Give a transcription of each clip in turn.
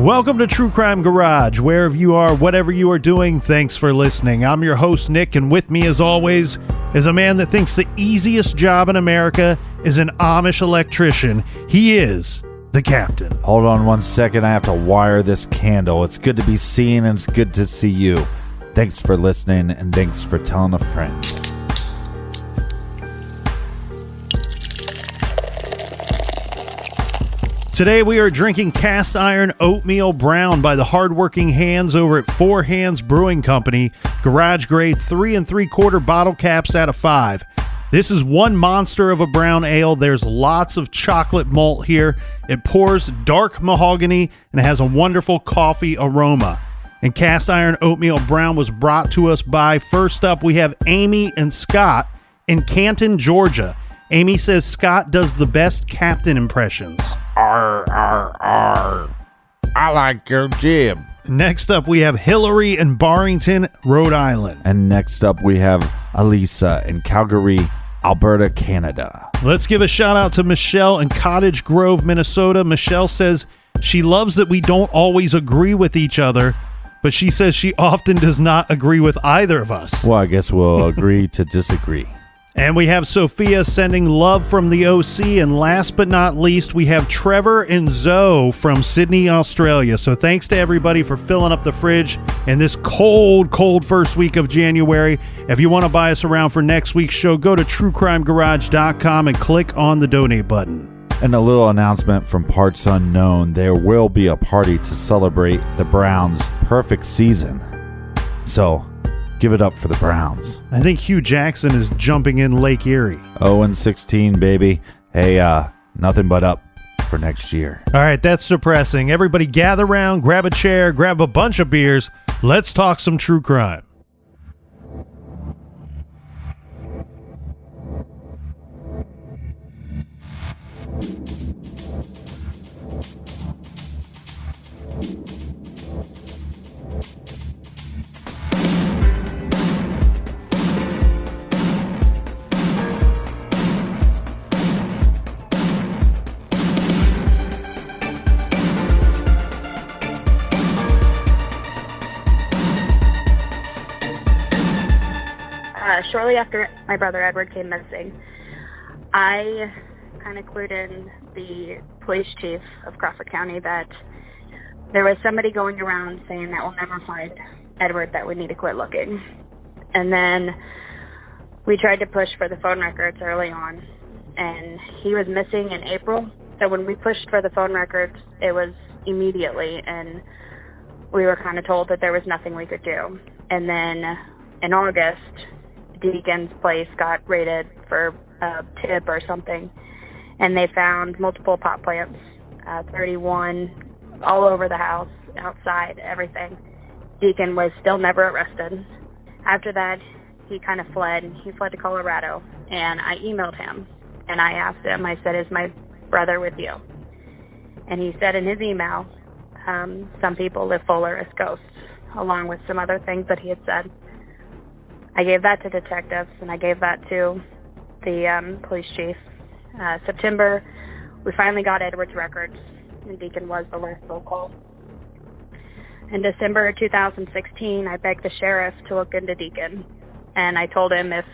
Welcome to True Crime Garage. Wherever you are, whatever you are doing, thanks for listening. I'm your host, Nick, and with me, as always, is a man that thinks the easiest job in America is an Amish electrician. He is the Captain. Hold on 1 second. I have to wire this candle. It's good to be seen, and it's good to see you. Thanks for listening, and thanks for telling a friend. Today we are drinking Cast Iron Oatmeal Brown by the hardworking hands over at Hands Brewing Company. Garage Grade 3 3/4 bottle caps out of 5. This is one monster of a brown ale. There's lots of chocolate malt here. It pours dark mahogany and has a wonderful coffee aroma. And Cast Iron Oatmeal Brown was brought to us by, first up, we have Amy and Scott in Canton, Georgia. Amy says Scott does the best Captain impressions. Arr, arr, arr. I like your jib. Next up, we have Hillary in Barrington, Rhode Island. And next up, we have Elisa in Calgary, Alberta, Canada. Let's give a shout out to Michelle in Cottage Grove, Minnesota. Michelle says she loves that we don't always agree with each other, but she says she often does not agree with either of us. Well, I guess we'll agree to disagree. And we have Sophia sending love from the OC. And last but not least, we have Trevor and Zoe from Sydney, Australia. So thanks to everybody for filling up the fridge in this cold first week of January. If you want to buy us around for next week's show, go to truecrimegarage.com and click on the donate button. And a little announcement from parts unknown. There will be a party to celebrate the Browns' perfect season. So give it up for the Browns. I think Hugh Jackson is jumping in Lake Erie. 0-16, baby. Hey, nothing but up for next year. All right, that's depressing. Everybody gather around, grab a chair, grab a bunch of beers. Let's talk some true crime. Shortly after my brother Edward came missing, I kind of clued in the police chief of Crawford County that there was somebody going around saying that we'll never find Edward, that we need to quit looking. And then we tried to push for the phone records early on, and he was missing in April. So when we pushed for the phone records, it was immediately, and we were kind of told that there was nothing we could do. And then in August, Deacon's place got raided for a tip or something, and they found multiple pot plants, 31 all over the house, outside, everything. Deacon was still never arrested. After that, he kind of fled. He fled to Colorado, and I emailed him, and I asked him, I said, is my brother with you? And he said in his email, some people live fuller as ghosts, along with some other things that he had said. I gave that to detectives, and I gave that to the police chief. September, we finally got Edward's records, and Deacon was the last phone call. In December 2016, I begged the sheriff to look into Deacon, and I told him if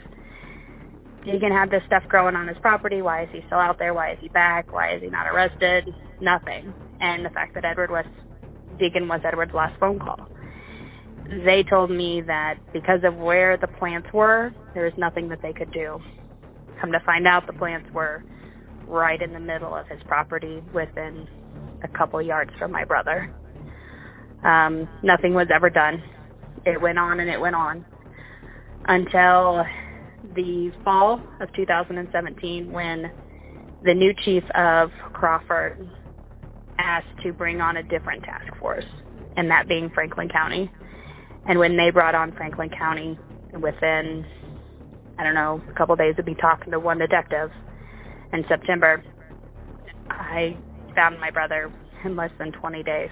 Deacon had this stuff growing on his property, why is he still out there? Why is he back? Why is he not arrested? Nothing. And the fact that Deacon was Edward's last phone call. They told me that because of where the plants were, there was nothing that they could do. Come to find out, the plants were right in the middle of his property, within a couple yards from my brother. Nothing was ever done. It went on and it went on until the fall of 2017, when the new chief of Crawford asked to bring on a different task force, and that being Franklin County. And when they brought on Franklin County, within, a couple days of me talking to one detective in September, I found my brother in less than 20 days.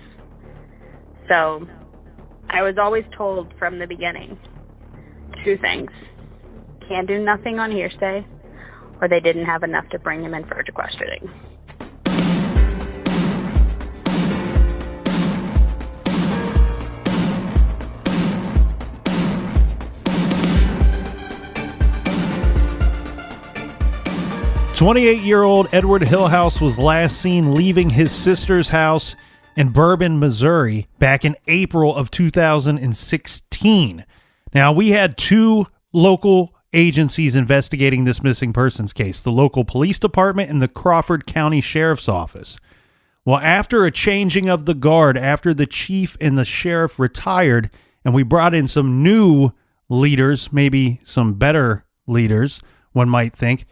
So I was always told from the beginning two things. Can't do nothing on hearsay, or they didn't have enough to bring him in for questioning. 28-year-old Edward Hillhouse was last seen leaving his sister's house in Bourbon, Missouri, back in April of 2016. Now, we had two local agencies investigating this missing persons case, the local police department and the Crawford County Sheriff's Office. Well, after a changing of the guard, after the chief and the sheriff retired, and we brought in some new leaders, maybe some better leaders, one might think,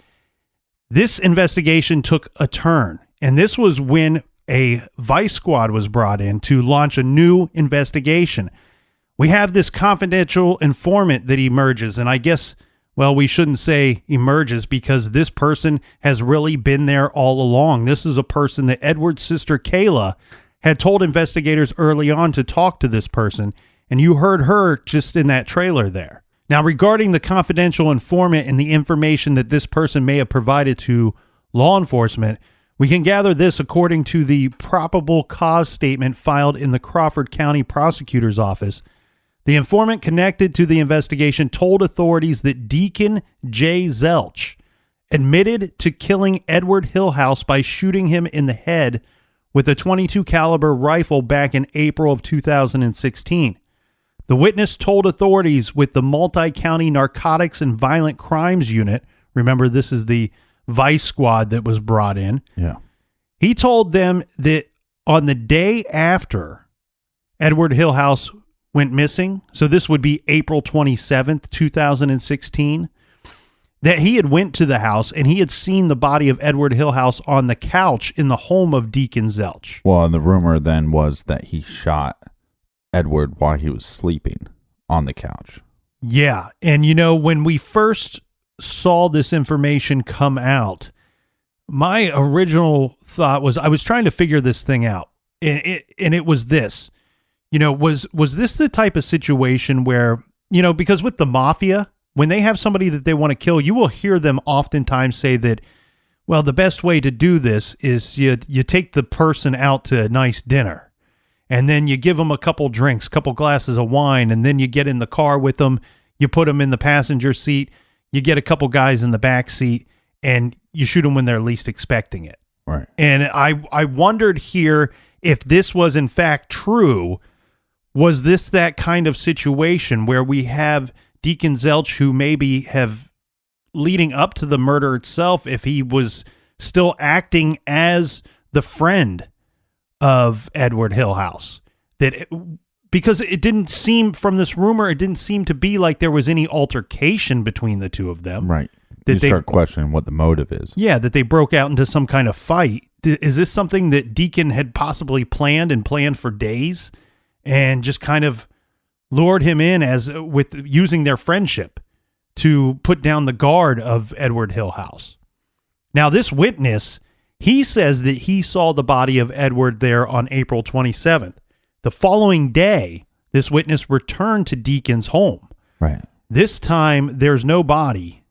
this investigation took a turn. And this was when a vice squad was brought in to launch a new investigation. We have this confidential informant that emerges, and I guess, well, we shouldn't say emerges because this person has really been there all along. This is a person that Edward's sister Kayla had told investigators early on to talk to this person, and you heard her just in that trailer there. Now, regarding the confidential informant and the information that this person may have provided to law enforcement, we can gather this according to the probable cause statement filed in the Crawford County Prosecutor's Office. The informant connected to the investigation told authorities that Deacon Jay Zelch admitted to killing Edward Hillhouse by shooting him in the head with a .22 caliber rifle back in April of 2016. The witness told authorities with the Multi-County Narcotics and Violent Crimes Unit, remember this is the vice squad that was brought in. Yeah. He told them that on the day after Edward Hillhouse went missing, so this would be April 27th, 2016, that he had went to the house and he had seen the body of Edward Hillhouse on the couch in the home of Deacon Zelch. Well, and the rumor then was that he shot Edward while he was sleeping on the couch. Yeah, and you know, when we first saw this information come out, my original thought was I was trying to figure this thing out, and it was this. You know, was this the type of situation where, you know, because with the mafia, when they have somebody that they want to kill, you will hear them oftentimes say that, well, the best way to do this is you take the person out to a nice dinner, and then you give them a couple drinks, couple glasses of wine, and then you get in the car with them, you put them in the passenger seat, you get a couple guys in the back seat, and you shoot them when they're least expecting it. Right. And I wondered here if this was in fact true. Was this that kind of situation where we have Deacon Zelch, who maybe have, leading up to the murder itself, if he was still acting as the friend of Edward Hillhouse? Because it didn't seem, from this rumor, it didn't seem to be like there was any altercation between the two of them. Right. You start questioning what the motive is. Yeah, that they broke out into some kind of fight. Is this something that Deacon had possibly planned for days and just kind of lured him in as with using their friendship to put down the guard of Edward Hillhouse? Now, this witness, he says that he saw the body of Edward there on April 27th. The following day, this witness returned to Deacon's home. Right. This time, there's no body.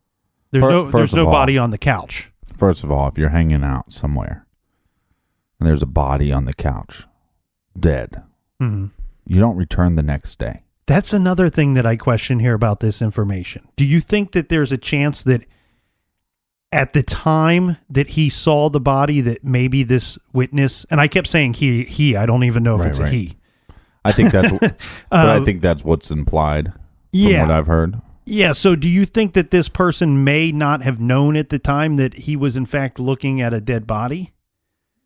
There's no body on the couch. First of all, if you're hanging out somewhere and there's a body on the couch, dead, you don't return the next day. That's another thing that I question here about this information. Do you think that there's a chance that at the time that he saw the body, that maybe this witness, and I kept saying he, I don't even know if it's a he. I think that's, but I think that's what's implied from what I've heard. Yeah. So do you think that this person may not have known at the time that he was in fact looking at a dead body?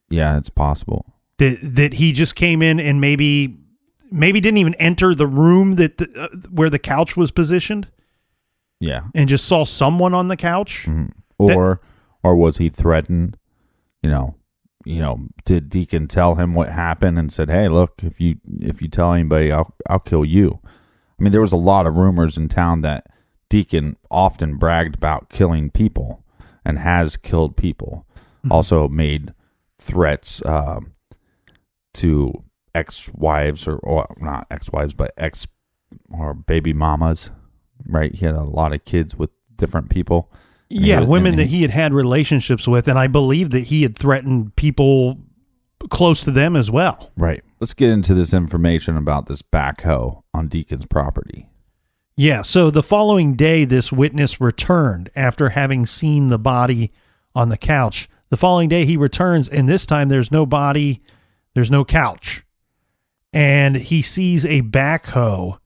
Yeah, it's possible. That he just came in and maybe didn't even enter the room that where the couch was positioned. Yeah. And just saw someone on the couch. Mm-hmm. Or was he threatened? You know, did Deacon tell him what happened and said, "Hey, look, if you tell anybody, I'll kill you." I mean, there was a lot of rumors in town that Deacon often bragged about killing people and has killed people. Mm-hmm. Also made threats to ex-wives or not ex-wives, but or baby mamas, right? He had a lot of kids with different people. Yeah, women that he had relationships with, and I believe that he had threatened people close to them as well. Right. Let's get into this information about this backhoe on Deacon's property. Yeah, so the following day, this witness returned after having seen the body on the couch. The following day he returns, and this time there's no body, there's no couch. And he sees a backhoe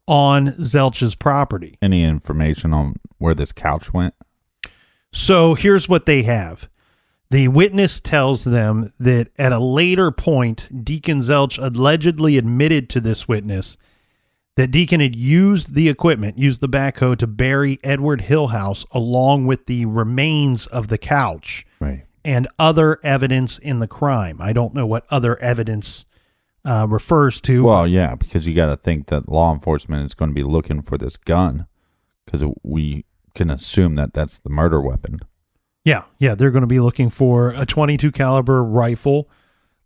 on Zelch's property. Any information on where this couch went? So here's what they have. The witness tells them that at a later point, Deacon Zelch allegedly admitted to this witness that Deacon had used the equipment, used the backhoe to bury Edward Hillhouse along with the remains of the couch. Right. And other evidence in the crime. I don't know what other evidence refers to. Well, yeah, because you got to think that law enforcement is going to be looking for this gun, because we can assume that that's the murder weapon. Yeah, they're going to be looking for a .22 caliber rifle,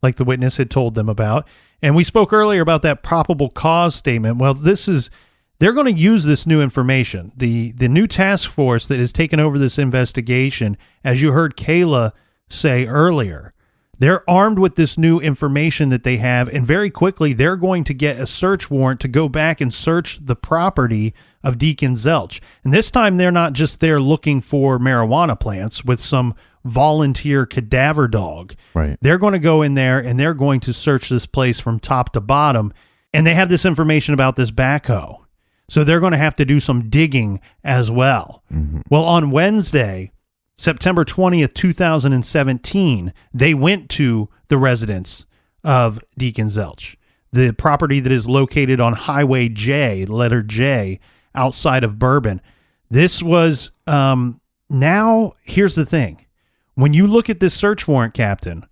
like the witness had told them about. And we spoke earlier about that probable cause statement. Well, they're going to use this new information. The new task force that has taken over this investigation, as you heard Kayla say earlier, they're armed with this new information that they have, and very quickly they're going to get a search warrant to go back and search the property of Deacon Zelch. And this time they're not just there looking for marijuana plants with some volunteer cadaver dog. Right. They're going to go in there and they're going to search this place from top to bottom, and they have this information about this backhoe. So they're going to have to do some digging as well. Mm-hmm. Well, on Wednesday, September 20th, 2017, they went to the residence of Deacon Zelch, the property that is located on Highway J, letter J, outside of Bourbon. This was, now, here's the thing. When you look at this search warrant, Captain,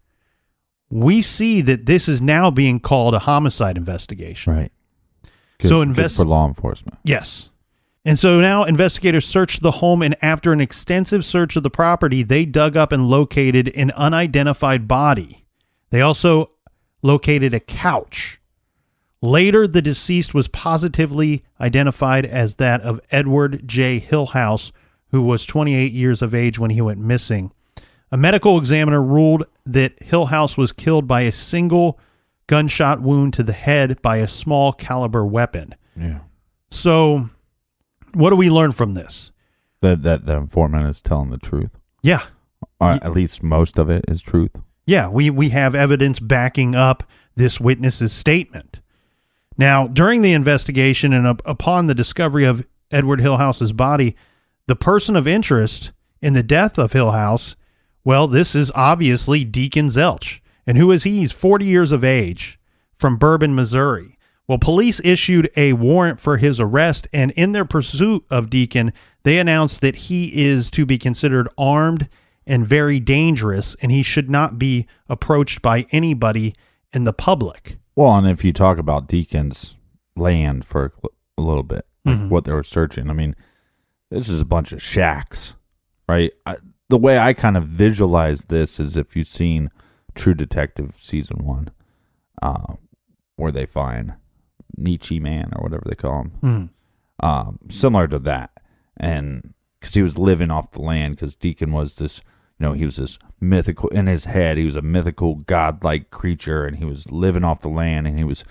we see that this is now being called a homicide investigation. Right. Good, good for law enforcement. Yes. And so now investigators searched the home, and after an extensive search of the property, they dug up and located an unidentified body. They also located a couch. Later, the deceased was positively identified as that of Edward J. Hillhouse, who was 28 years of age when he went missing. A medical examiner ruled that Hillhouse was killed by a single gunshot wound to the head by a small caliber weapon. Yeah. So what do we learn from this? That the informant is telling the truth. Yeah. At least most of it is truth. Yeah, we have evidence backing up this witness's statement. Now, during the investigation and upon the discovery of Edward Hillhouse's body, the person of interest in the death of Hillhouse, well, this is obviously Deacon Zelch. And who is he? He's 40 years of age, from Bourbon, Missouri. Well, police issued a warrant for his arrest, and in their pursuit of Deacon, they announced that he is to be considered armed and very dangerous, and he should not be approached by anybody in the public. Well, and if you talk about Deacon's land for a little bit, like what they were searching, I mean, this is a bunch of shacks, right? The way I kind of visualize this is if you've seen True Detective Season 1, where they find Nietzsche Man or whatever they call him. Similar to that. And because he was living off the land, because Deacon was this, he was this mythical, in his head, he was a mythical godlike creature, and he was living off the land, and he was,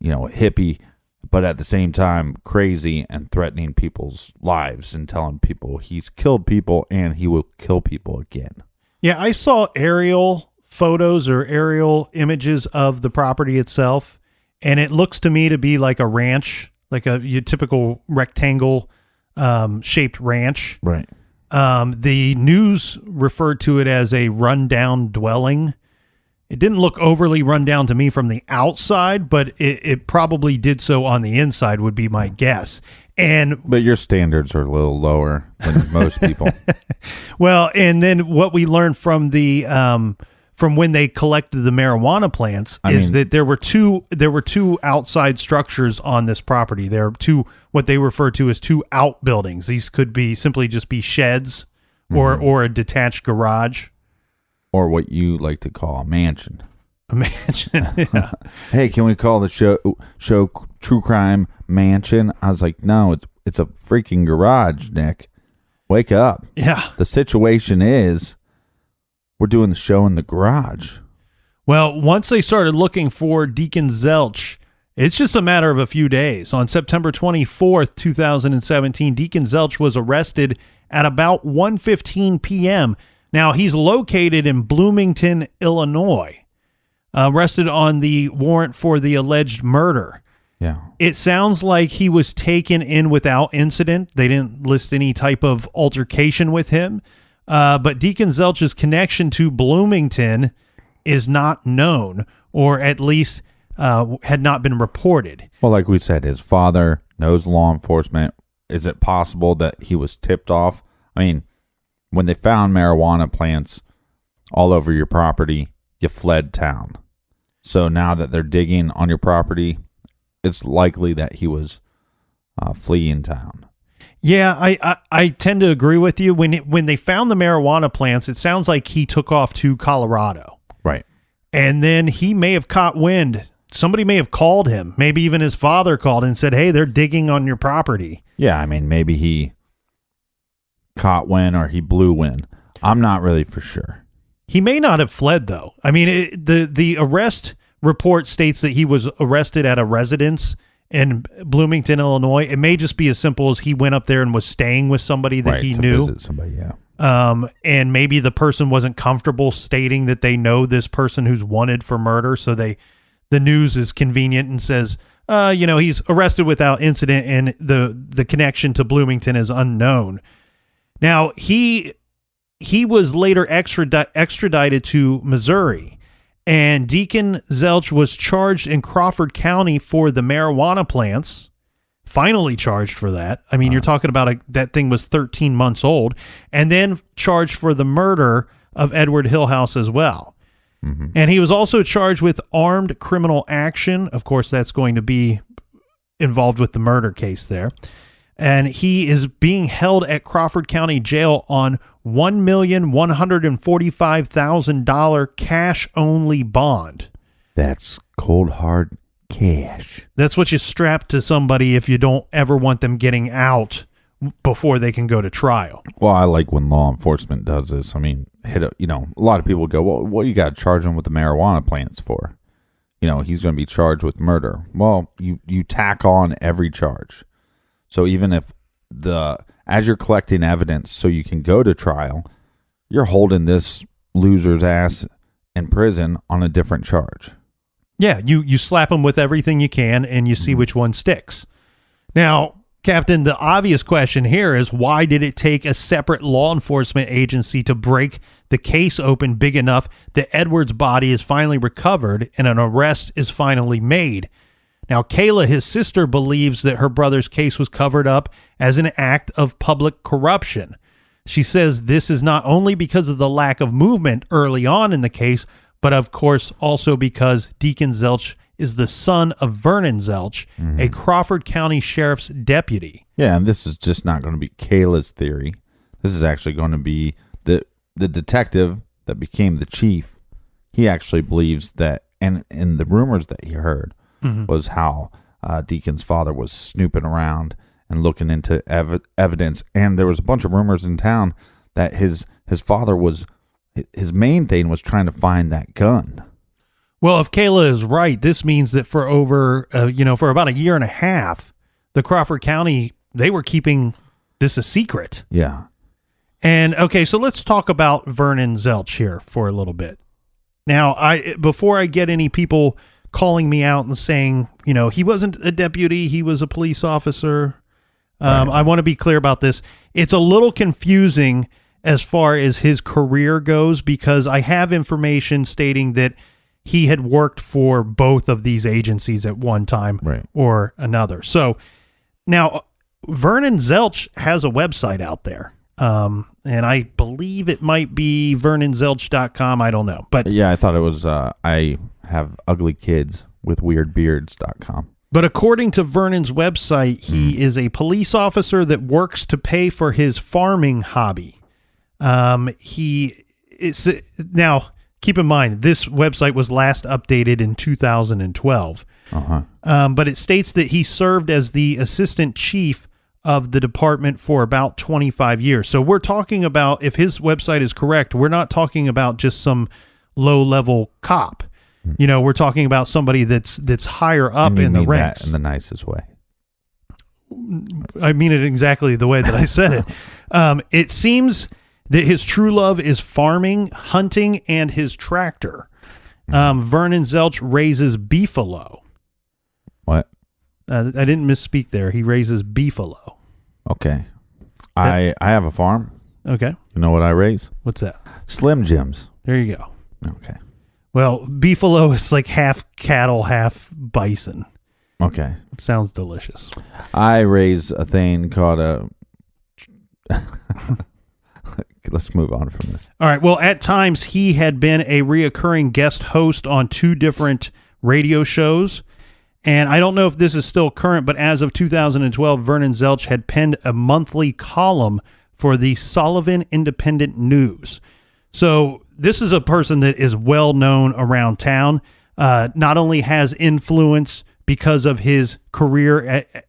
a hippie, but at the same time crazy and threatening people's lives and telling people he's killed people and he will kill people again. Yeah, I saw aerial photos or aerial images of the property itself, and it looks to me to be like a ranch, like your typical rectangle shaped ranch. Right. The news referred to it as a rundown dwelling. It didn't look overly rundown to me from the outside, but it probably did so on the inside, would be my guess. But your standards are a little lower than most people. Well, and then what we learned from the from when they collected the marijuana plants that there were two outside structures on this property. There are two, what they refer to as two outbuildings. These could be simply just be sheds or a detached garage. Or what you like to call a mansion. A mansion, yeah. Hey, can we call the show True Crime Mansion? I was like, no, it's a freaking garage, Nick. Wake up. Yeah. The situation is we're doing the show in the garage. Well, once they started looking for Deacon Zelch, it's just a matter of a few days. On September 24th, 2017, Deacon Zelch was arrested at about 1:15 p.m., Now, he's located in Bloomington, Illinois, arrested on the warrant for the alleged murder. Yeah. It sounds like he was taken in without incident. They didn't list any type of altercation with him. But Deacon Zelch's connection to Bloomington is not known, or at least had not been reported. Well, like we said, his father knows law enforcement. Is it possible that he was tipped off? I mean, when they found marijuana plants all over your property, you fled town. So now that they're digging on your property, it's likely that he was fleeing town. Yeah, I tend to agree with you. When they found the marijuana plants, it sounds like he took off to Colorado. Right. And then he may have caught wind. Somebody may have called him. Maybe even his father called and said, hey, they're digging on your property. Yeah, I mean, maybe he caught wind or he blew wind. I'm not really for sure. He may not have fled, though. I mean, the arrest report states that he was arrested at a residence in Bloomington, Illinois. It may just be as simple as he went up there and was staying with somebody that he knew. Visit somebody, yeah. And maybe the person wasn't comfortable stating that they know this person who's wanted for murder, so the news is convenient and says, he's arrested without incident, and the connection to Bloomington is unknown. Now, he was later extradited to Missouri, and Deacon Zelch was charged in Crawford County for the marijuana plants. Finally charged for that. I mean, you're talking about that thing was 13 months old, and then charged for the murder of Edward Hillhouse as well. Mm-hmm. And he was also charged with armed criminal action. Of course, that's going to be involved with the murder case there. And he is being held at Crawford County Jail on $1,145,000 cash-only bond. That's cold, hard cash. That's what you strap to somebody if you don't ever want them getting out before they can go to trial. Well, I like when law enforcement does this. I mean, a lot of people go, well, what you got to charge him with the marijuana plants for? He's going to be charged with murder. Well, you tack on every charge. So even if as you're collecting evidence so you can go to trial, you're holding this loser's ass in prison on a different charge. Yeah, you slap them with everything you can, and you see which one sticks. Now, Captain, the obvious question here is, why did it take a separate law enforcement agency to break the case open big enough that Edward's body is finally recovered and an arrest is finally made? Now, Kayla, his sister, believes that her brother's case was covered up as an act of public corruption. She says this is not only because of the lack of movement early on in the case, but of course also because Deacon Zelch is the son of Vernon Zelch, a Crawford County Sheriff's deputy. Yeah, and this is just not going to be Kayla's theory. This is actually going to be the detective that became the chief. He actually believes that, and in the rumors that he heard, was how Deacon's father was snooping around and looking into evidence. And there was a bunch of rumors in town that his father was, his main thing was trying to find that gun. Well, if Kayla is right, this means that for for about a year and a half, the Crawford County, they were keeping this a secret. Yeah. And okay, so let's talk about Vernon Zelch here for a little bit. Now, before I get any people calling me out and saying, he wasn't a deputy, he was a police officer. Right. I want to be clear about this. It's a little confusing as far as his career goes, because I have information stating that he had worked for both of these agencies at one time or another. So now Vernon Zelch has a website out there. And I believe it might be vernonzelch.com. I don't know. But yeah, I thought it was, I have ugly kids with weird beards.com. But according to Vernon's website, he is a police officer that works to pay for his farming hobby. He is now, keep in mind, this website was last updated in 2012. But it states that he served as the assistant chief of the department for about 25 years. So we're talking about, if his website is correct, we're not talking about just some low-level cop. We're talking about somebody that's higher up in the ranks. That in the nicest way. I mean it exactly the way that I said it. It seems That his true love is farming, hunting, and his tractor. Vernon Zelch raises beefalo. What? I didn't misspeak there. He raises beefalo. Okay. I have a farm. Okay. You know what I raise? What's that? Slim Jims. There you go. Okay. Well, beefalo is like half cattle, half bison. Okay. It sounds delicious. I raise a thing called a... Let's move on from this. All right. Well, at times he had been a reoccurring guest host on 2 different radio shows. And I don't know if this is still current, but as of 2012, Vernon Zelch had penned a monthly column for the Sullivan Independent News. So this is a person that is well known around town. Not only has influence because of his career at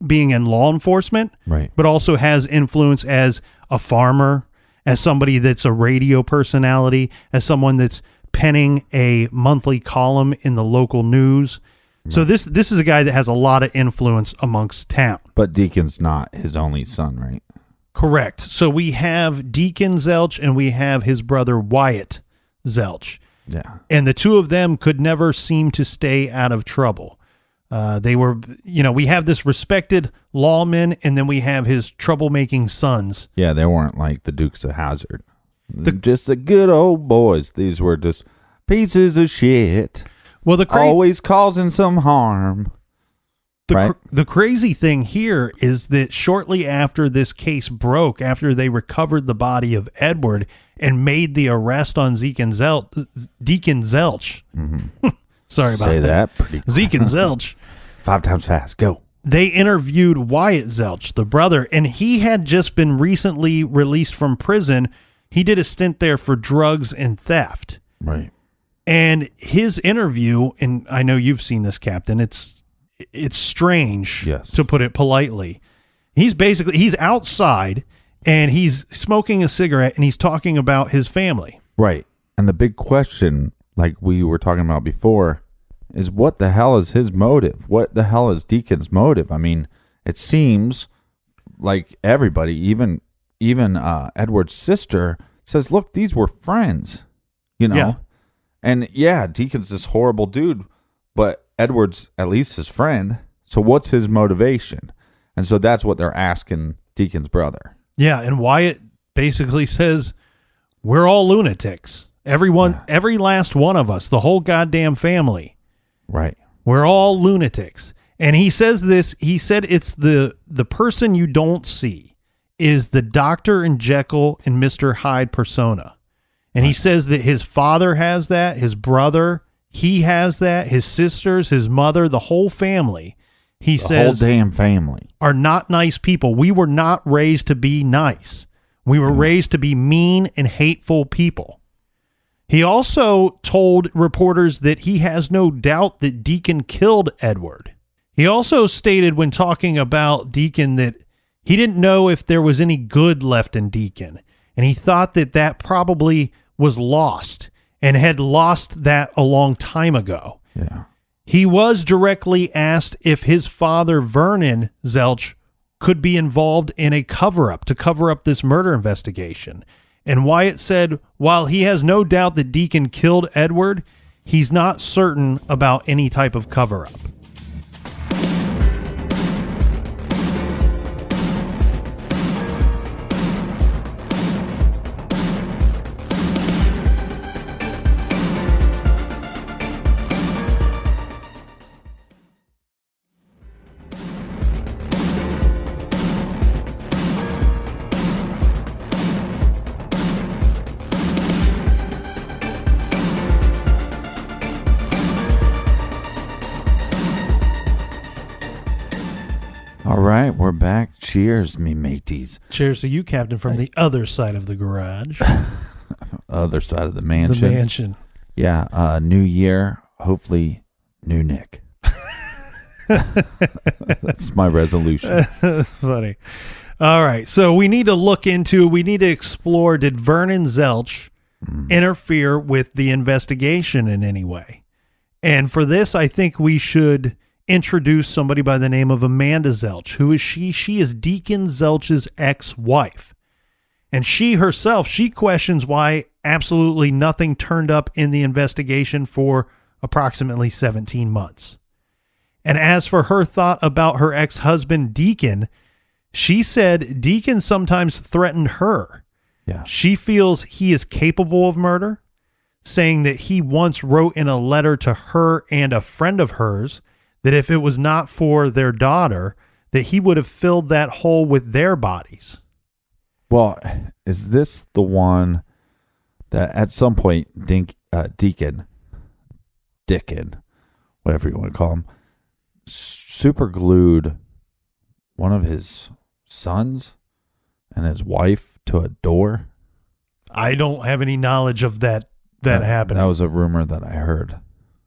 being in law enforcement, right, but also has influence as a farmer, as somebody that's a radio personality, as someone that's penning a monthly column in the local news. Right. So this is a guy that has a lot of influence amongst town. But Deacon's not his only son, right? Correct. So we have Deacon Zelch and we have his brother Wyatt Zelch. Yeah. And the two of them could never seem to stay out of trouble. They were, we have this respected lawman, and then we have his troublemaking sons. Yeah, they weren't like the Dukes of Hazzard. Just the good old boys. These were just pieces of shit. Well, always causing some harm. The crazy thing here is that shortly after this case broke, after they recovered the body of Edward and made the arrest on Deacon Zelch. Mm-hmm. Sorry about Say that pretty quick. Deacon Zelch. 5 times fast. Go. They interviewed Wyatt Zelch, the brother, and he had just been recently released from prison. He did a stint there for drugs and theft. Right. And his interview, and I know you've seen this, Captain, it's strange, yes, to put it politely. He's outside and he's smoking a cigarette and he's talking about his family. Right. And the big question, like we were talking about before, is what the hell is his motive? What the hell is Deacon's motive? I mean, it seems like everybody, even Edward's sister, says, look, these were friends, Yeah. And yeah, Deacon's this horrible dude, but Edward's at least his friend. So what's his motivation? And so that's what they're asking Deacon's brother. Yeah, and Wyatt basically says, we're all lunatics. Everyone, every last one of us, the whole goddamn family. Right. We're all lunatics. And he says this, he said it's the person you don't see is the Dr. and Jekyll and Mr. Hyde persona. And he says that his father has that, his brother, he has that, his sisters, his mother, the whole family. He says, whole damn family are not nice people. We were not raised to be nice. We were raised to be mean and hateful people. He also told reporters that he has no doubt that Deacon killed Edward. He also stated when talking about Deacon that he didn't know if there was any good left in Deacon. And he thought that probably was lost and had lost that a long time ago. Yeah. He was directly asked if his father, Vernon Zelch, could be involved in a cover-up to cover up this murder investigation. And Wyatt said, while he has no doubt that Deacon killed Edward, he's not certain about any type of cover-up. All right, we're back. Cheers, me mateys. Cheers to you, Captain, from the other side of the garage. Other side of the mansion. The mansion. Yeah, new year, hopefully new Nick. That's my resolution. That's funny. All right, so we need to explore, did Vernon Zelch interfere with the investigation in any way? And for this, I think we should introduce somebody by the name of Amanda Zelch. Who is she? She is Deacon Zelch's ex-wife. And she herself, she questions why absolutely nothing turned up in the investigation for approximately 17 months. And as for her thought about her ex-husband, Deacon, she said Deacon sometimes threatened her. Yeah. She feels he is capable of murder, saying that he once wrote in a letter to her and a friend of hers that if it was not for their daughter, that he would have filled that hole with their bodies. Well, is this the one that at some point Deacon, whatever you want to call him, super glued one of his sons and his wife to a door? I don't have any knowledge of that happening. That was a rumor that I heard.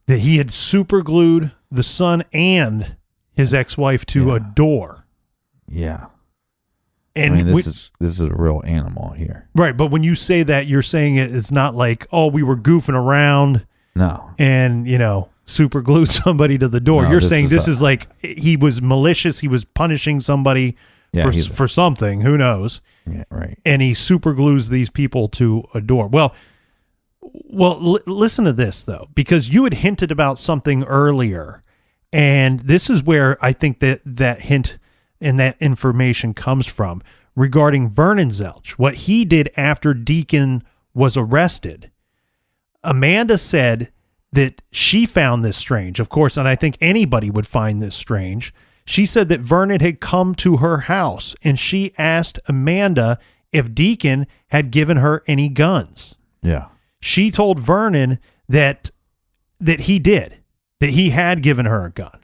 That he had super glued the son and his ex-wife to a door. Yeah. And I mean, this is a real animal here. Right, but when you say that, you're saying it's not like, oh, we were goofing around. No. And, super glued somebody to the door. No, you're saying this is like he was malicious. He was punishing somebody for something. Who knows? Yeah, right. And he super glues these people to a door. Well, listen to this, though, because you had hinted about something earlier. And this is where I think that hint and that information comes from regarding Vernon Zelch, what he did after Deacon was arrested. Amanda said that she found this strange, of course, and I think anybody would find this strange. She said that Vernon had come to her house and she asked Amanda if Deacon had given her any guns. Yeah. She told Vernon that he did, that he had given her a gun.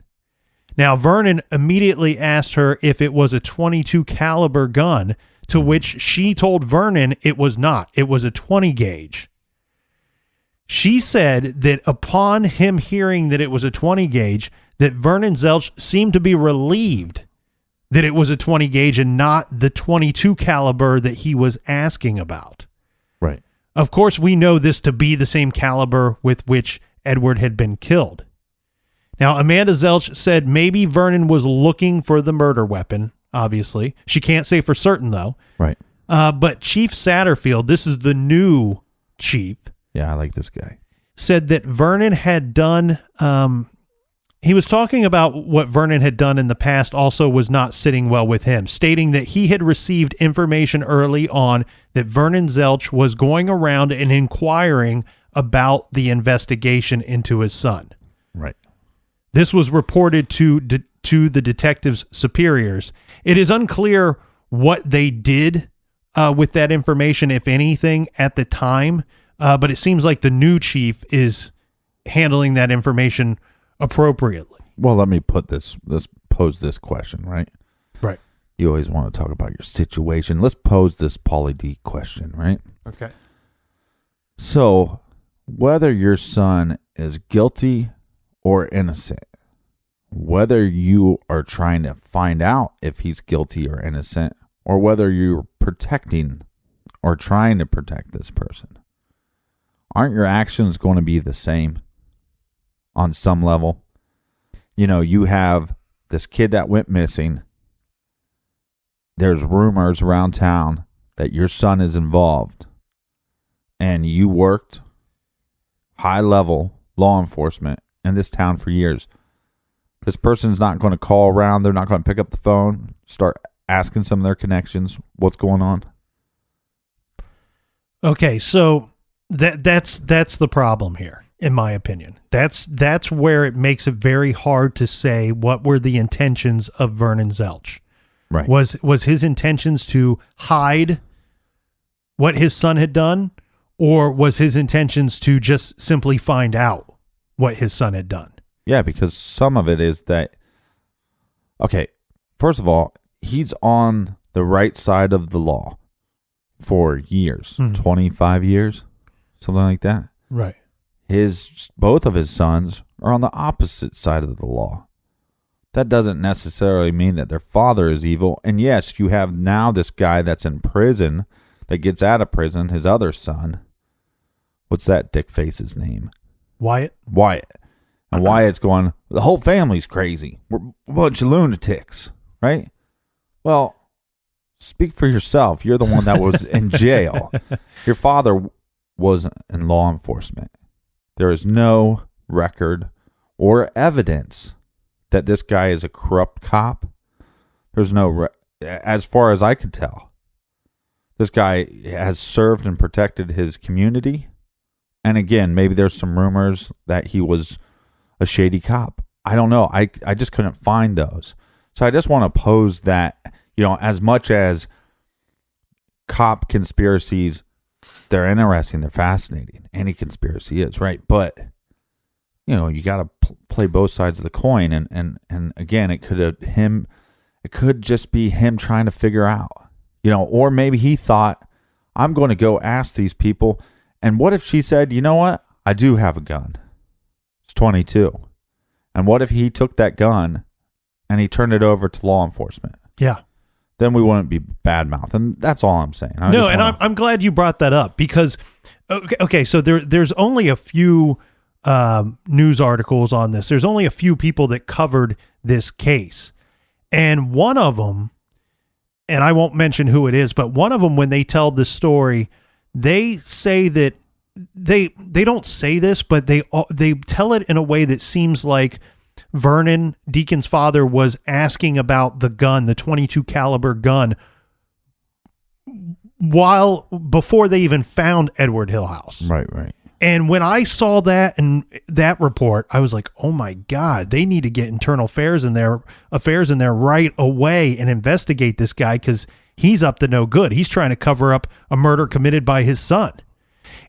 Now, Vernon immediately asked her if it was a .22 caliber gun, to which she told Vernon it was not. It was a 20 gauge. She said that upon him hearing that it was a 20 gauge, that Vernon Zelch seemed to be relieved that it was a 20 gauge and not the .22 caliber that he was asking about. Right. Of course, we know this to be the same caliber with which Edward had been killed. Now, Amanda Zelch said maybe Vernon was looking for the murder weapon, obviously. She can't say for certain, though. Right. But Chief Satterfield, this is the new chief. Yeah, I like this guy. Said that Vernon had done, he was talking about what Vernon had done in the past also was not sitting well with him, stating that he had received information early on that Vernon Zelch was going around and inquiring about the investigation into his son. Right. This was reported to the detective's superiors. It is unclear what they did with that information, if anything, at the time. But it seems like the new chief is handling that information appropriately. Well, let me let's pose this question, right? Right. You always want to talk about your situation. Let's pose this Pauly D question, right? Okay. So, whether your son is guilty or innocent, whether you are trying to find out if he's guilty or innocent, or whether you're protecting or trying to protect this person, aren't your actions going to be the same on some level? You have this kid that went missing. There's rumors around town that your son is involved, and you worked high-level law enforcement in this town for years. This person's not going to call around. They're not going to pick up the phone, start asking some of their connections what's going on. Okay, so that's the problem here, in my opinion. That's where it makes it very hard to say what were the intentions of Vernon Zelch. Right. Was his intentions to hide what his son had done, or was his intentions to just simply find out what his son had done? Yeah, because some of it is that, okay, first of all, he's on the right side of the law for years, 25 years, something like that. Right. Both of his sons are on the opposite side of the law. That doesn't necessarily mean that their father is evil. And yes, you have now this guy that's in prison that gets out of prison, his other son. What's that dickface's name? Wyatt. And Wyatt's going, the whole family's crazy. We're a bunch of lunatics, right? Well, Speak for yourself. You're the one that was in jail. Your father was in law enforcement. There is no record or evidence that this guy is a corrupt cop. There's no, as far as I could tell, this guy has served and protected his community. And again, maybe there's some rumors that he was a shady cop. I don't know. I just couldn't find those. So I just want to pose that, as much as cop conspiracies, they're interesting, they're fascinating. Any conspiracy is, right? But, you got to play both sides of the coin. And again, it could just be him trying to figure out, or maybe he thought, I'm going to go ask these people. And what if she said, you know what? I do have a gun. It's 22. And what if he took that gun and he turned it over to law enforcement? Yeah. Then we wouldn't be badmouth. And that's all I'm saying. I'm glad you brought that up because, okay, so there's only a few news articles on this. There's only a few people that covered this case. And one of them, and I won't mention who it is, but one of them, when they tell the story, they say that they don't say this, but they tell it in a way that seems like Vernon, Deacon's father, was asking about the gun, the 22 caliber gun, before they even found Edward Hillhouse. Right. And when I saw that and that report, I was like, oh my God, they need to get internal affairs in there right away and investigate this guy because he's up to no good. He's trying to cover up a murder committed by his son.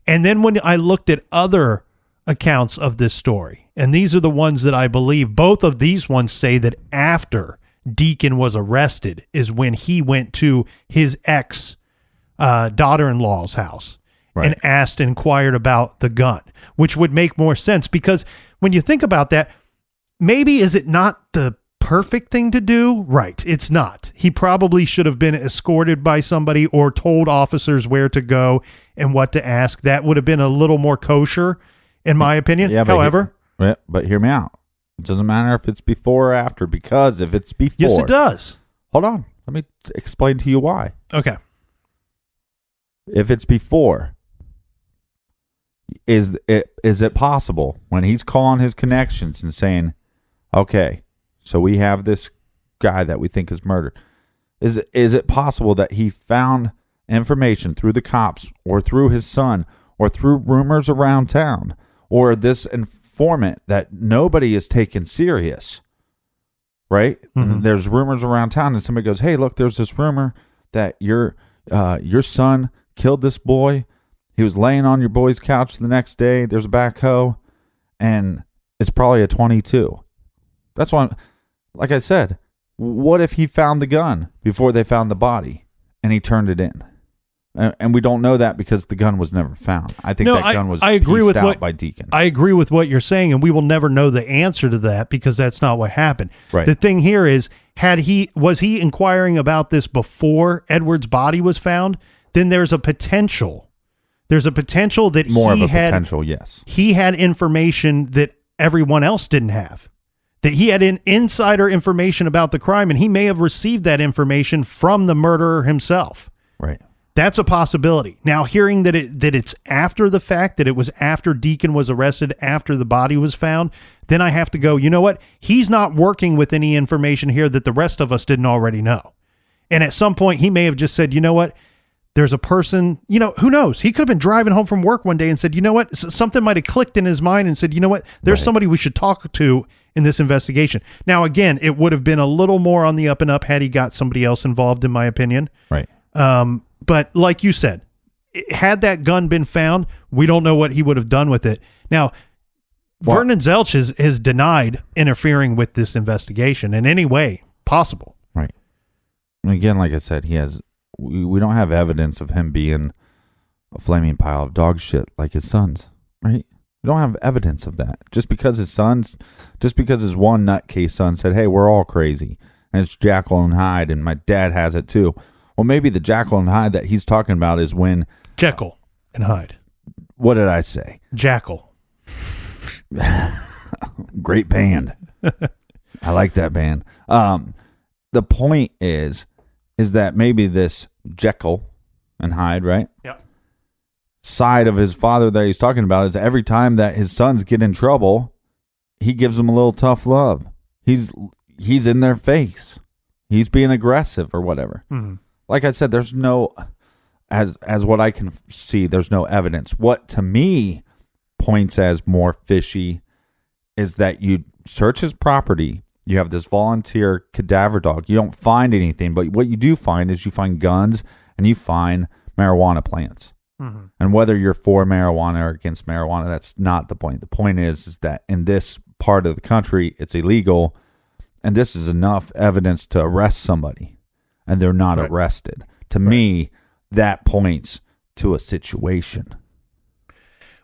And then when I looked at other accounts of this story, and these are the ones that I believe, both of these ones say that after Deacon was arrested is when he went to his ex daughter-in-law's house. Right. And inquired about the gun, which would make more sense because when you think about that, maybe is it not the perfect thing to do? Right. It's not. He probably should have been escorted by somebody or told officers where to go and what to ask. That would have been a little more kosher, in my opinion. Yeah, but hear me out. It doesn't matter if it's before or after, because if it's before. Yes, it does. Hold on. Let me explain to you why. Okay. If it's before, is it possible when he's calling his connections and saying, okay, so we have this guy that we think is murdered, is it possible that he found information through the cops or through his son or through rumors around town or this informant that nobody is taken serious, right? Mm-hmm. There's rumors around town and somebody goes, hey, look, there's this rumor that your son killed this boy. He was laying on your boy's couch the next day. There's a backhoe, and it's probably a 22. That's why, like I said, what if he found the gun before they found the body, and he turned it in? And we don't know that because the gun was never found. I think gun was pieced out by Deacon. I agree with what you're saying, and we will never know the answer to that because that's not what happened. Right. The thing here is, was he inquiring about this before Edward's body was found? Then there's a potential. There's a potential that yes. He had information that everyone else didn't have. That he had insider information about the crime, and he may have received that information from the murderer himself. Right. That's a possibility. Now, hearing that it's after the fact, that it was after Deacon was arrested, after the body was found, then I have to go, you know what? He's not working with any information here that the rest of us didn't already know. And at some point, he may have just said, you know what? There's a person, who knows? He could have been driving home from work one day and said, you know what? Something might have clicked in his mind and said, you know what? There's somebody we should talk to in this investigation. Now, again, it would have been a little more on the up and up had he got somebody else involved, in my opinion. Right. But like you said, had that gun been found, we don't know what he would have done with it. Now, Vernon Zelch has denied interfering with this investigation in any way possible. Right. And again, like I said, we don't have evidence of him being a flaming pile of dog shit like his sons, right? We don't have evidence of that. Just because his one nutcase son said, hey, we're all crazy, and it's Jekyll and Hyde, and my dad has it too. Well, maybe the Jekyll and Hyde that he's talking about is when... Jekyll and Hyde. What did I say? Jackal. Great band. I like that band. The point is is that maybe this Jekyll and Hyde, right? Yeah. Side of his father that he's talking about is every time that his sons get in trouble, he gives them a little tough love. He's in their face. He's being aggressive or whatever. Mm-hmm. Like I said, there's no, as what I can see, there's no evidence. What to me points as more fishy is that you search his property. You have this volunteer cadaver dog. You don't find anything, but what you do find is you find guns and you find marijuana plants. Mm-hmm. And whether you're for marijuana or against marijuana, that's not the point. The point is that in this part of the country, it's illegal, and this is enough evidence to arrest somebody, and they're not arrested. To me, that points to a situation.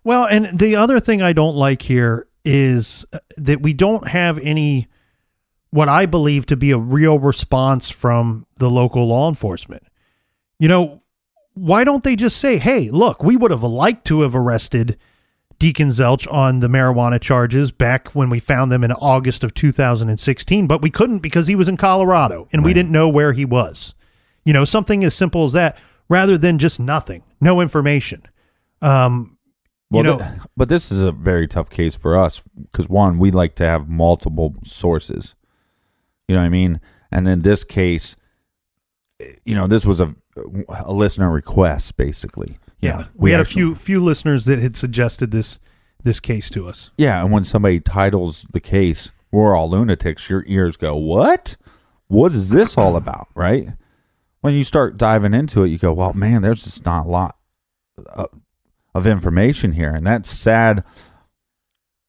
Well, and the other thing I don't like here is that we don't have any, what I believe to be a real response from the local law enforcement. You know, why don't they just say, hey, look, we would have liked to have arrested Deacon Zelch on the marijuana charges back when we found them in August of 2016, but we couldn't because he was in Colorado and we didn't know where he was. You know, something as simple as that, rather than just nothing, no information. But this is a very tough case for us because, one, we like to have multiple sources. You know what I mean? And in this case, you know, this was a listener request, basically. Yeah, we had a few listeners that had suggested this case to us. Yeah, and when somebody titles the case, "We're All Lunatics," your ears go, "What? What is this all about?" Right? When you start diving into it, you go, "Well, man, there's just not a lot of information here," and that's sad.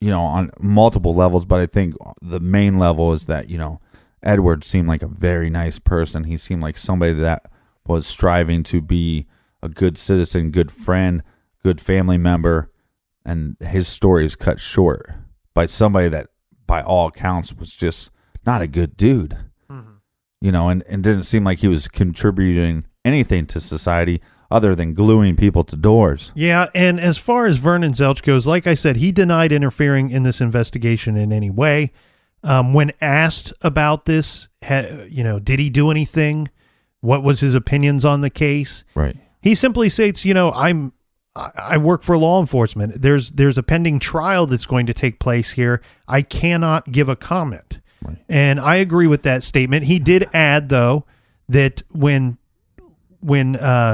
You know, on multiple levels, but I think the main level is that, you know, Edward seemed like a very nice person. He seemed like somebody that was striving to be a good citizen, good friend, good family member, and his story is cut short by somebody that, by all accounts, was just not a good dude. Mm-hmm. You know, and didn't seem like he was contributing anything to society other than gluing people to doors. Yeah, and as far as Vernon Zelch goes, like I said, he denied interfering in this investigation in any way. When asked about this, you know, did he do anything? What was his opinions on the case? Right. He simply states, you know, I work for law enforcement. There's a pending trial that's going to take place here. I cannot give a comment. Right. And I agree with that statement. He did add, though, that when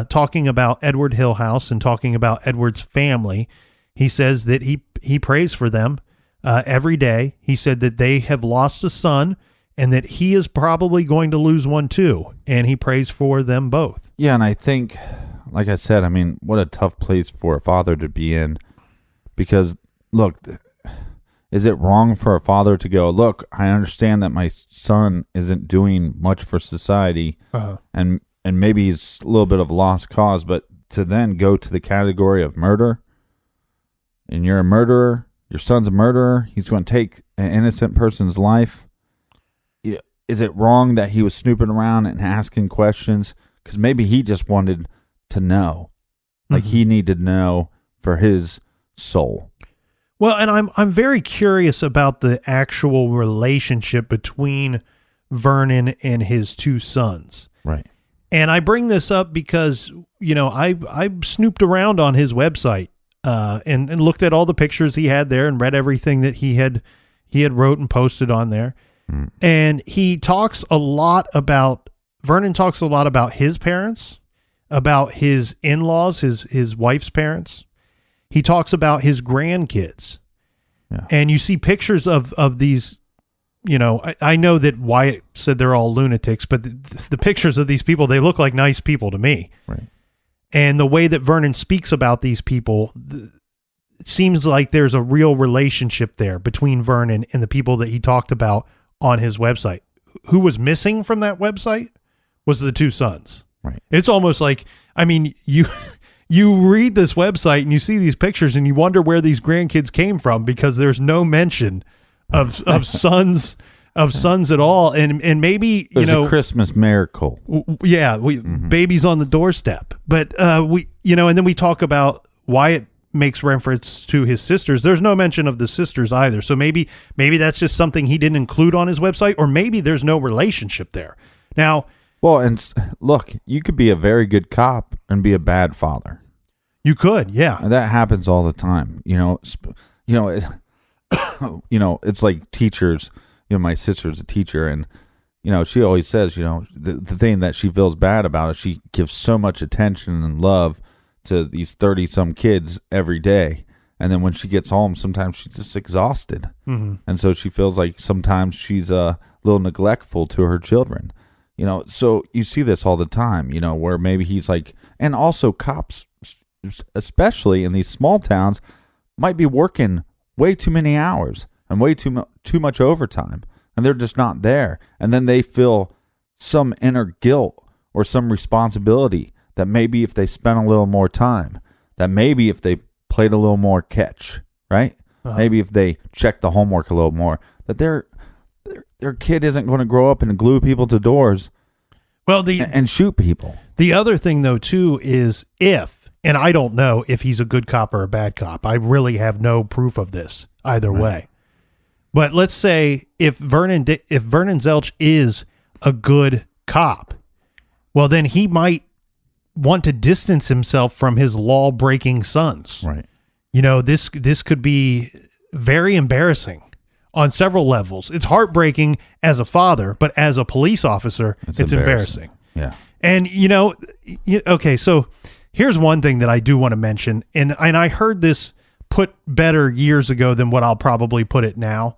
talking about Edward Hillhouse and talking about Edward's family, he says that he prays for them every day. He said that they have lost a son and that he is probably going to lose one too, and he prays for them both. Yeah, and I think, like I said, I mean, what a tough place for a father to be in, because, look, is it wrong for a father to go, look, I understand that my son isn't doing much for society, and maybe he's a little bit of a lost cause, but to then go to the category of murder, and you're a murderer, your son's a murderer, he's going to take an innocent person's life. Is it wrong that he was snooping around and asking questions? Because maybe he just wanted to know. Like, he needed to know for his soul. Well, and I'm very curious about the actual relationship between Vernon and his two sons. Right. And I bring this up because, you know, I snooped around on his website and looked at all the pictures he had there and read everything that he had wrote and posted on there. Mm. And Vernon talks a lot about his parents, about his in-laws, his wife's parents. He talks about his grandkids. Yeah. And you see pictures of these, you know, I know that Wyatt said they're all lunatics, but the pictures of these people, they look like nice people to me. Right. And the way that Vernon speaks about these people, it seems like there's a real relationship there between Vernon and the people that he talked about on his website. Who was missing from that website was the two sons. Right. It's almost like, I mean, you read this website and you see these pictures and you wonder where these grandkids came from, because there's no mention of sons at all. And maybe, there's a Christmas miracle. Yeah. Babies on the doorstep, but and then we talk about Wyatt makes reference to his sisters. There's no mention of the sisters either. So maybe that's just something he didn't include on his website, or maybe there's no relationship there. Now, Well, and look, you could be a very good cop and be a bad father. You could, yeah. And that happens all the time. It's like teachers. My sister's a teacher, and she always says, the thing that she feels bad about is she gives so much attention and love to these 30-some kids every day. And then when she gets home, sometimes she's just exhausted. Mm-hmm. And so she feels like sometimes she's a little neglectful to her children. So you see this all the time, where maybe he's like, and also cops, especially in these small towns, might be working way too many hours and way too much overtime. And they're just not there. And then they feel some inner guilt or some responsibility that maybe if they spent a little more time, that maybe if they played a little more catch, right? Uh-huh. Maybe if they checked the homework a little more, that their kid isn't going to grow up and glue people to doors and shoot people. The other thing, though, too, is and I don't know if he's a good cop or a bad cop. I really have no proof of this either way. But let's say if Vernon Zelch is a good cop, well, then he might want to distance himself from his law-breaking sons. Right. This could be very embarrassing on several levels. It's heartbreaking as a father, but as a police officer, it's embarrassing. Yeah. And, okay, so here's one thing that I do want to mention, and I heard this put better years ago than what I'll probably put it now,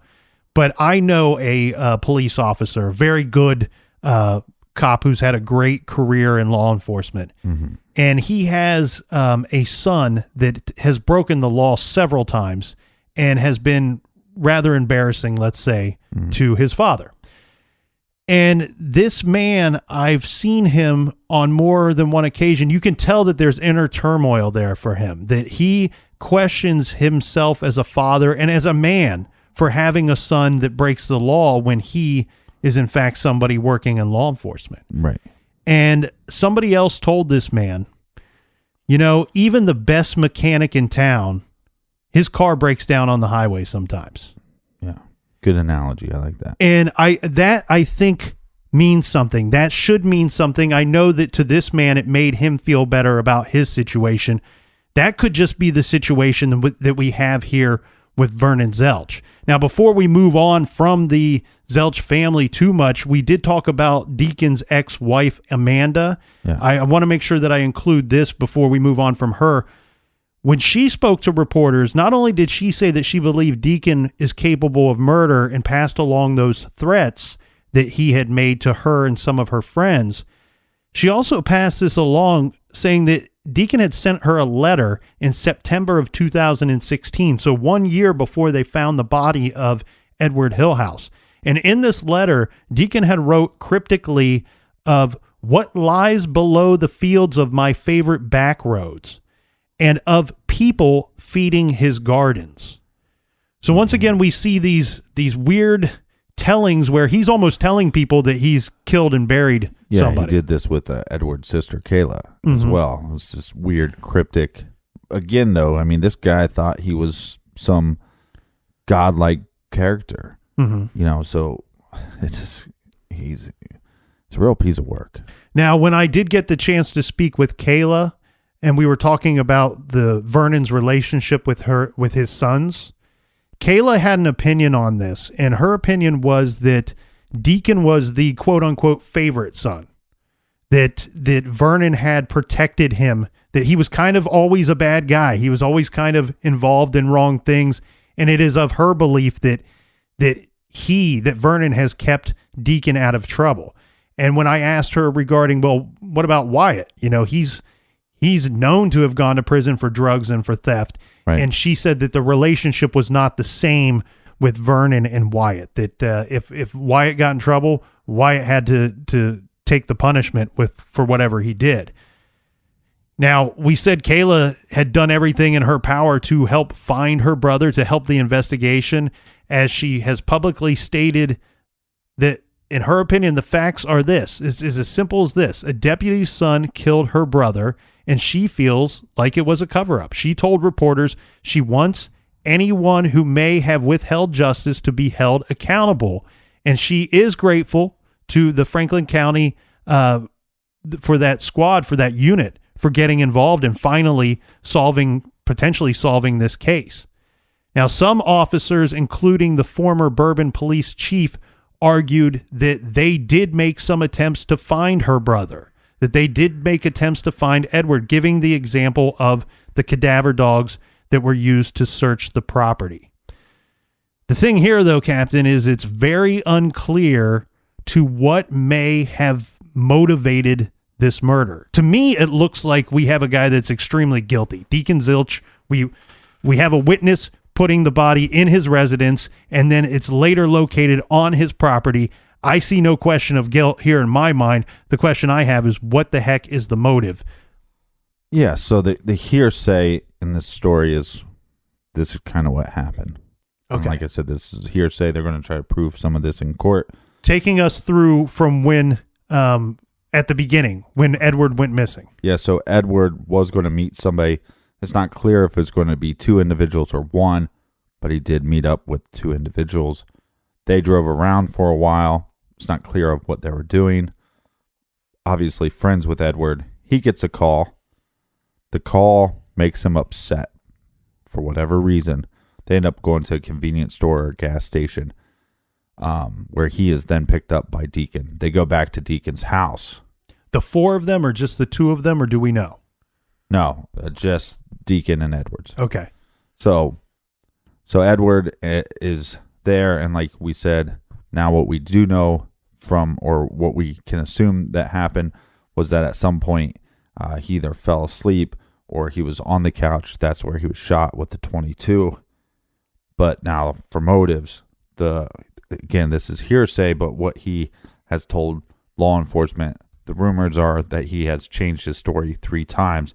but I know a police officer, very good cop who's had a great career in law enforcement. Mm-hmm. And he has a son that has broken the law several times and has been rather embarrassing, let's say, to his father. And this man, I've seen him on more than one occasion. You can tell that there's inner turmoil there for him, that he questions himself as a father and as a man for having a son that breaks the law when he is in fact somebody working in law enforcement. Right. And somebody else told this man, even the best mechanic in town, his car breaks down on the highway sometimes. Yeah. Good analogy. I like that. And I think means something. That should mean something. I know that to this man, it made him feel better about his situation. That could just be the situation that we have here with Vernon Zelch. Now, before we move on from the Zelch family too much, we did talk about Deacon's ex-wife, Amanda. Yeah. I want to make sure that I include this before we move on from her. When she spoke to reporters, not only did she say that she believed Deacon is capable of murder and passed along those threats that he had made to her and some of her friends, she also passed this along saying that Deacon had sent her a letter in September of 2016, so 1 year before they found the body of Edward Hillhouse. And in this letter, Deacon had wrote cryptically of what lies below the fields of my favorite back roads and of people feeding his gardens. So once again, we see these weird tellings where he's almost telling people that he's killed and buried somebody. He did this with Edward's sister, Kayla, as well. It was this weird, cryptic. Again, though, I mean, this guy thought he was some godlike character. So it's a real piece of work. Now, when I did get the chance to speak with Kayla, and we were talking about the Vernon's relationship with his sons, Kayla had an opinion on this, and her opinion was that Deacon was the quote-unquote favorite son, that Vernon had protected him, that he was kind of always a bad guy. He was always kind of involved in wrong things, and it is of her belief that Vernon has kept Deacon out of trouble. And when I asked her regarding, well, what about Wyatt? He's known to have gone to prison for drugs and for theft. Right. And she said that the relationship was not the same with Vernon and Wyatt, that if Wyatt got in trouble, Wyatt had to take the punishment for whatever he did. Now, we said Kayla had done everything in her power to help find her brother, to help the investigation, as she has publicly stated that, in her opinion, the facts are this, is as simple as this. A deputy's son killed her brother, and she feels like it was a cover-up. She told reporters she wants anyone who may have withheld justice to be held accountable, and she is grateful to the Franklin County for that squad, for that unit, for getting involved and finally potentially solving this case. Now, some officers, including the former Bourbon police chief, argued that they did make some attempts to find her brother, that they did make attempts to find Edward, giving the example of the cadaver dogs that were used to search the property. The thing here, though, Captain, is it's very unclear to what may have motivated this murder. To me, it looks like we have a guy that's extremely guilty. Deacon Zilch, we have a witness putting the body in his residence, and then it's later located on his property. I see no question of guilt here in my mind. The question I have is, what the heck is the motive? Yeah, so the hearsay in this story is this is kind of what happened. Okay. And like I said, this is hearsay. They're going to try to prove some of this in court. Taking us through from when, at the beginning, when Edward went missing. Yeah, so Edward was going to meet somebody. It's not clear if it's going to be two individuals or one, but he did meet up with two individuals. They drove around for a while. It's not clear of what they were doing. Obviously friends with Edward. He gets a call. The call makes him upset for whatever reason. They end up going to a convenience store or gas station, where he is then picked up by Deacon. They go back to Deacon's house. The four of them, or just the two of them, or do we know? No, just Deacon and Edwards. Okay. So Edward is there, and like we said, now what we do know from, or what we can assume that happened, was that at some point he either fell asleep or he was on the couch. That's where he was shot with the .22. But now for motives, again, this is hearsay, but what he has told law enforcement, the rumors are that he has changed his story 3 times.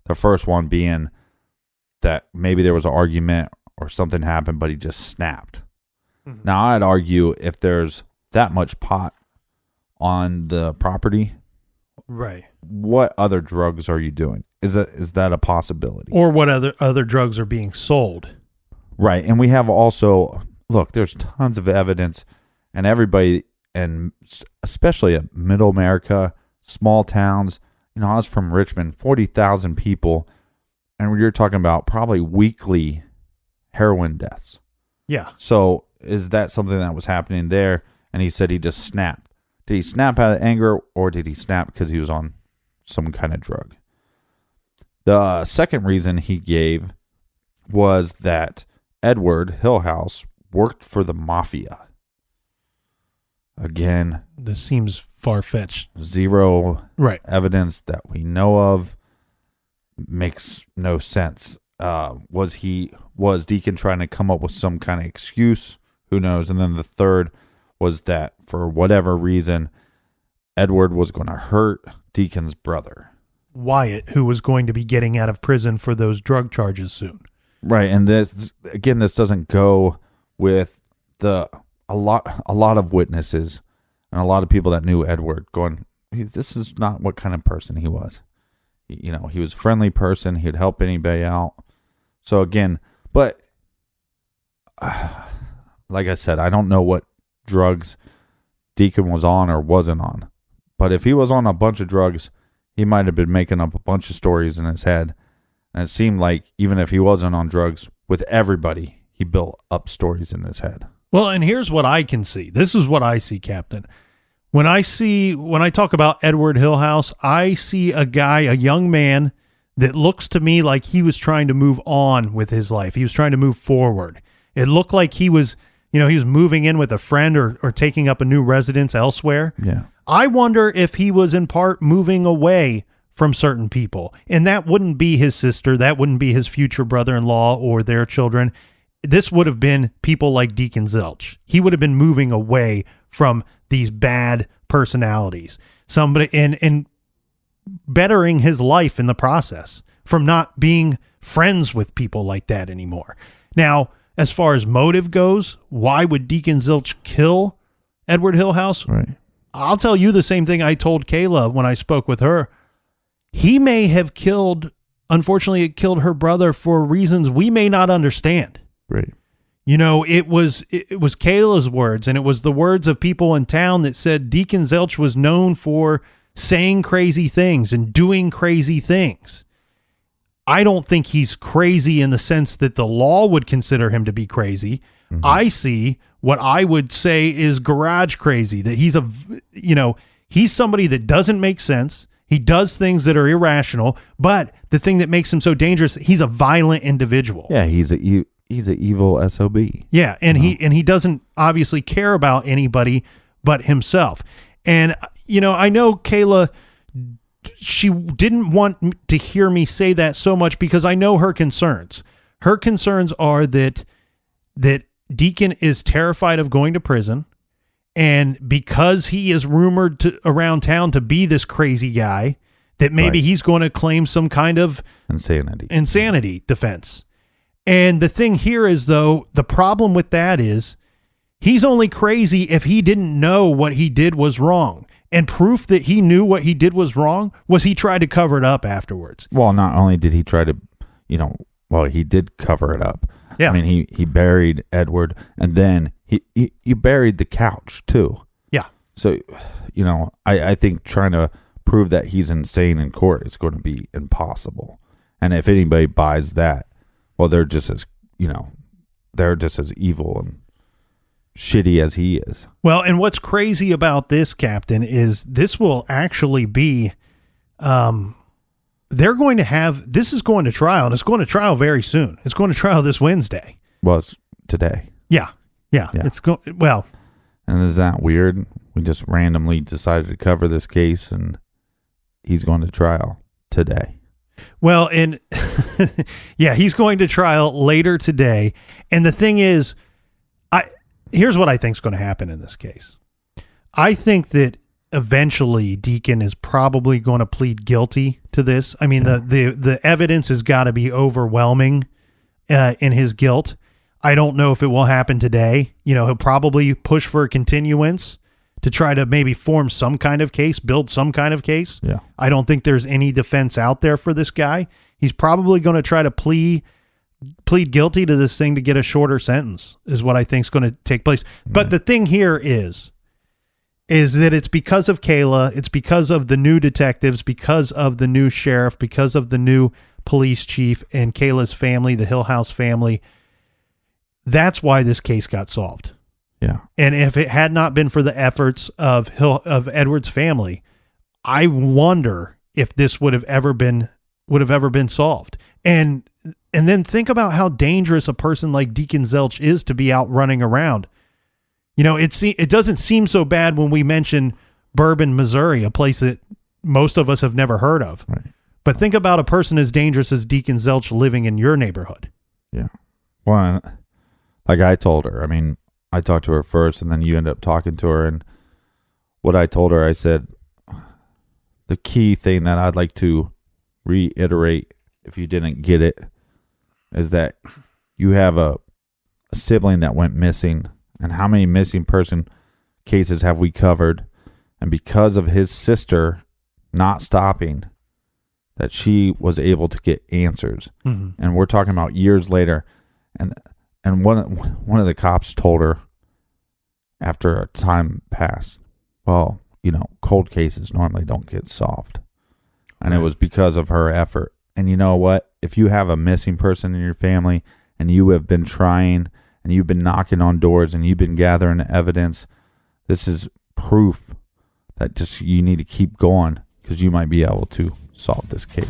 The first one being that maybe there was an argument or something happened, but he just snapped. Mm-hmm. Now, I'd argue if there's that much pot on the property, right? What other drugs are you doing? Is that a possibility? Or what other drugs are being sold? Right, and we have also, look, there's tons of evidence, and everybody, and especially in Middle America, small towns. You know, I was from Richmond, 40,000 people, and you're talking about probably weekly heroin deaths. Yeah. So is that something that was happening there? And he said he just snapped. Did he snap out of anger, or did he snap because he was on some kind of drug? The second reason he gave was that Edward Hillhouse worked for the mafia. Again, this seems far-fetched. Zero right. evidence that we know of. Makes no sense. Was Deacon trying to come up with some kind of excuse? Who knows? And then the third was that for whatever reason, Edward was going to hurt Deacon's brother, Wyatt, who was going to be getting out of prison for those drug charges soon. Right, and this doesn't go with a lot of witnesses and a lot of people that knew Edward going, this is not what kind of person he was. You know, he was a friendly person. He'd help anybody out. So again, but like I said, I don't know what drugs Deacon was on or wasn't on. But if he was on a bunch of drugs, he might have been making up a bunch of stories in his head. And it seemed like even if he wasn't on drugs, with everybody, he built up stories in his head. Well, and here's what I can see. This is what I see, Captain. When I talk about Edward Hillhouse, I see a young man that looks to me like he was trying to move on with his life. He was trying to move forward. It looked like he was moving in with a friend or taking up a new residence elsewhere. Yeah. I wonder if he was in part moving away from certain people. And that wouldn't be his sister. That wouldn't be his future brother-in-law or their children. This would have been people like Deacon Zilch. He would have been moving away from these bad personalities. Somebody and bettering his life in the process from not being friends with people like that anymore. Now, as far as motive goes, why would Deacon Zilch kill Edward Hillhouse? Right. I'll tell you the same thing I told Kayla when I spoke with her. He may have killed her brother for reasons we may not understand. Right. It was Kayla's words, and it was the words of people in town that said Deacon Zelch was known for saying crazy things and doing crazy things. I don't think he's crazy in the sense that the law would consider him to be crazy. Mm-hmm. I see what I would say is garage crazy, that he's somebody that doesn't make sense. He does things that are irrational, but the thing that makes him so dangerous, he's a violent individual. Yeah, he's an evil SOB. Yeah, and he doesn't obviously care about anybody but himself. And I know Kayla, she didn't want to hear me say that so much because I know her concerns. Her concerns are that Deacon is terrified of going to prison, and because he is rumored around town to be this crazy guy, that maybe he's going to claim some kind of insanity defense. And the thing here is, though, the problem with that is he's only crazy if he didn't know what he did was wrong. And proof that he knew what he did was wrong was he tried to cover it up afterwards. Well, not only did he try to, he did cover it up. Yeah. I mean, he buried Edward, and then he buried the couch too. Yeah. So, I think trying to prove that he's insane in court is going to be impossible. And if anybody buys that, well, they're just as evil and shitty as he is. Well, and what's crazy about this, Captain, is this will actually be, this is going to trial, and it's going to trial very soon. It's going to trial this Wednesday. Well, it's today. Yeah. It's well. And is that weird? We just randomly decided to cover this case, and he's going to trial today. Well, and yeah, he's going to trial later today. And the thing is, here's what I think is going to happen in this case. I think that eventually Deacon is probably going to plead guilty to this. I mean, the evidence has got to be overwhelming in his guilt. I don't know if it will happen today. He'll probably push for a continuance to try to maybe form some kind of case, build some kind of case. Yeah. I don't think there's any defense out there for this guy. He's probably going to try to plead guilty to this thing to get a shorter sentence is what I think is going to take place. Right. But the thing here is that it's because of Kayla, it's because of the new detectives, because of the new sheriff, because of the new police chief and Kayla's family, the Hillhouse family. That's why this case got solved. Yeah. And if it had not been for the efforts of Edward's family, I wonder if this would have ever been solved. And then think about how dangerous a person like Deacon Zelch is to be out running around. It doesn't seem so bad when we mention Bourbon, Missouri, a place that most of us have never heard of. Right. But think about a person as dangerous as Deacon Zelch living in your neighborhood. Yeah. Well, like I told her, I mean, I talked to her first, and then you end up talking to her, and what I told her, I said, the key thing that I'd like to reiterate, if you didn't get it, is that you have a sibling that went missing, and how many missing person cases have we covered? And because of his sister not stopping, that she was able to get answers. Mm-hmm. And we're talking about years later, and one of the cops told her after a time passed, well, cold cases normally don't get solved. And It was because of her effort. And you know what? If you have a missing person in your family and you have been trying and you've been knocking on doors and you've been gathering evidence, this is proof that just you need to keep going because you might be able to solve this case.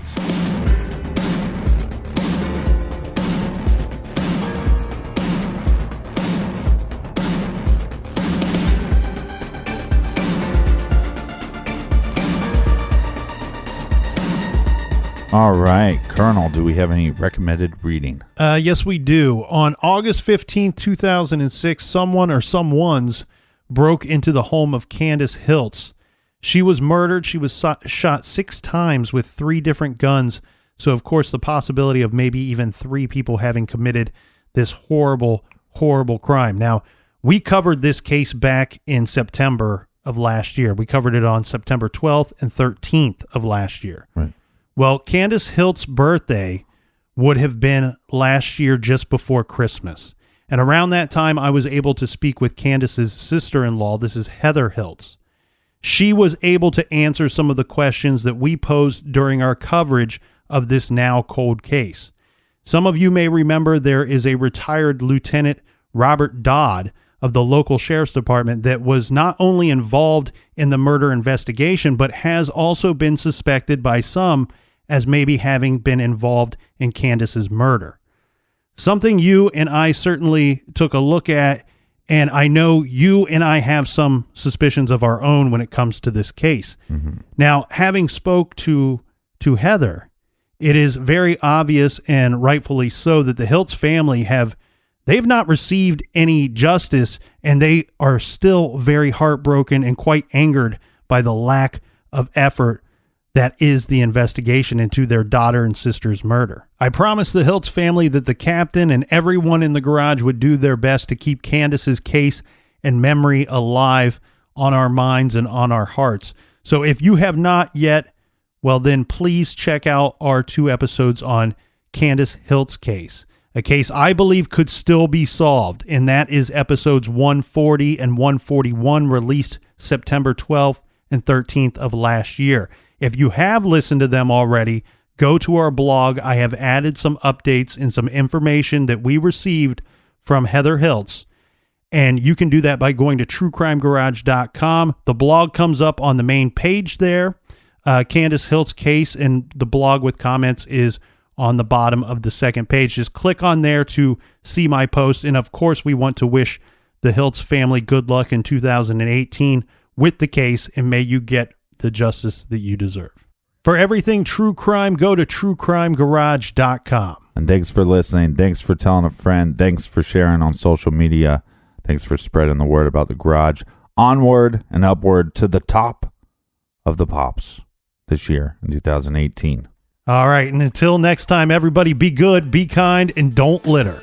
All right, Colonel, do we have any recommended reading? Yes, we do. On August 15th, 2006, someone or someones broke into the home of Candace Hiltz. She was murdered. She was shot 6 times with 3 different guns. So, of course, the possibility of maybe even 3 people having committed this horrible, horrible crime. Now, we covered this case back in September of last year. We covered it on September 12th and 13th of last year. Right. Well, Candace Hiltz's birthday would have been last year just before Christmas. And around that time, I was able to speak with Candace's sister-in-law. This is Heather Hiltz. She was able to answer some of the questions that we posed during our coverage of this now cold case. Some of you may remember there is a retired Lieutenant Robert Dodd of the local sheriff's department that was not only involved in the murder investigation, but has also been suspected by some as maybe having been involved in Candace's murder. Something you and I certainly took a look at, and I know you and I have some suspicions of our own when it comes to this case. Mm-hmm. Now, having spoke to Heather, it is very obvious and rightfully so that the Hiltz family they've not received any justice, and they are still very heartbroken and quite angered by the lack of effort that is the investigation into their daughter and sister's murder. I promised the Hiltz family that the captain and everyone in the garage would do their best to keep Candace's case and memory alive on our minds and on our hearts. So if you have not yet, well then please check out our 2 episodes on Candace Hiltz case. A case I believe could still be solved, and that is episodes 140 and 141, released September 12th and 13th of last year. If you have listened to them already, go to our blog. I have added some updates and some information that we received from Heather Hiltz, and you can do that by going to truecrimegarage.com. The blog comes up on the main page there. Candace Hiltz case, and the blog with comments is on the bottom of the second page. Just click on there to see my post. And of course, we want to wish the Hiltz family good luck in 2018 with the case, and may you get the justice that you deserve. For everything true crime, go to truecrimegarage.com. And thanks for listening. Thanks for telling a friend. Thanks for sharing on social media. Thanks for spreading the word about the garage. Onward and upward to the top of the pops this year in 2018. All right, and until next time, everybody, be good, be kind, and don't litter.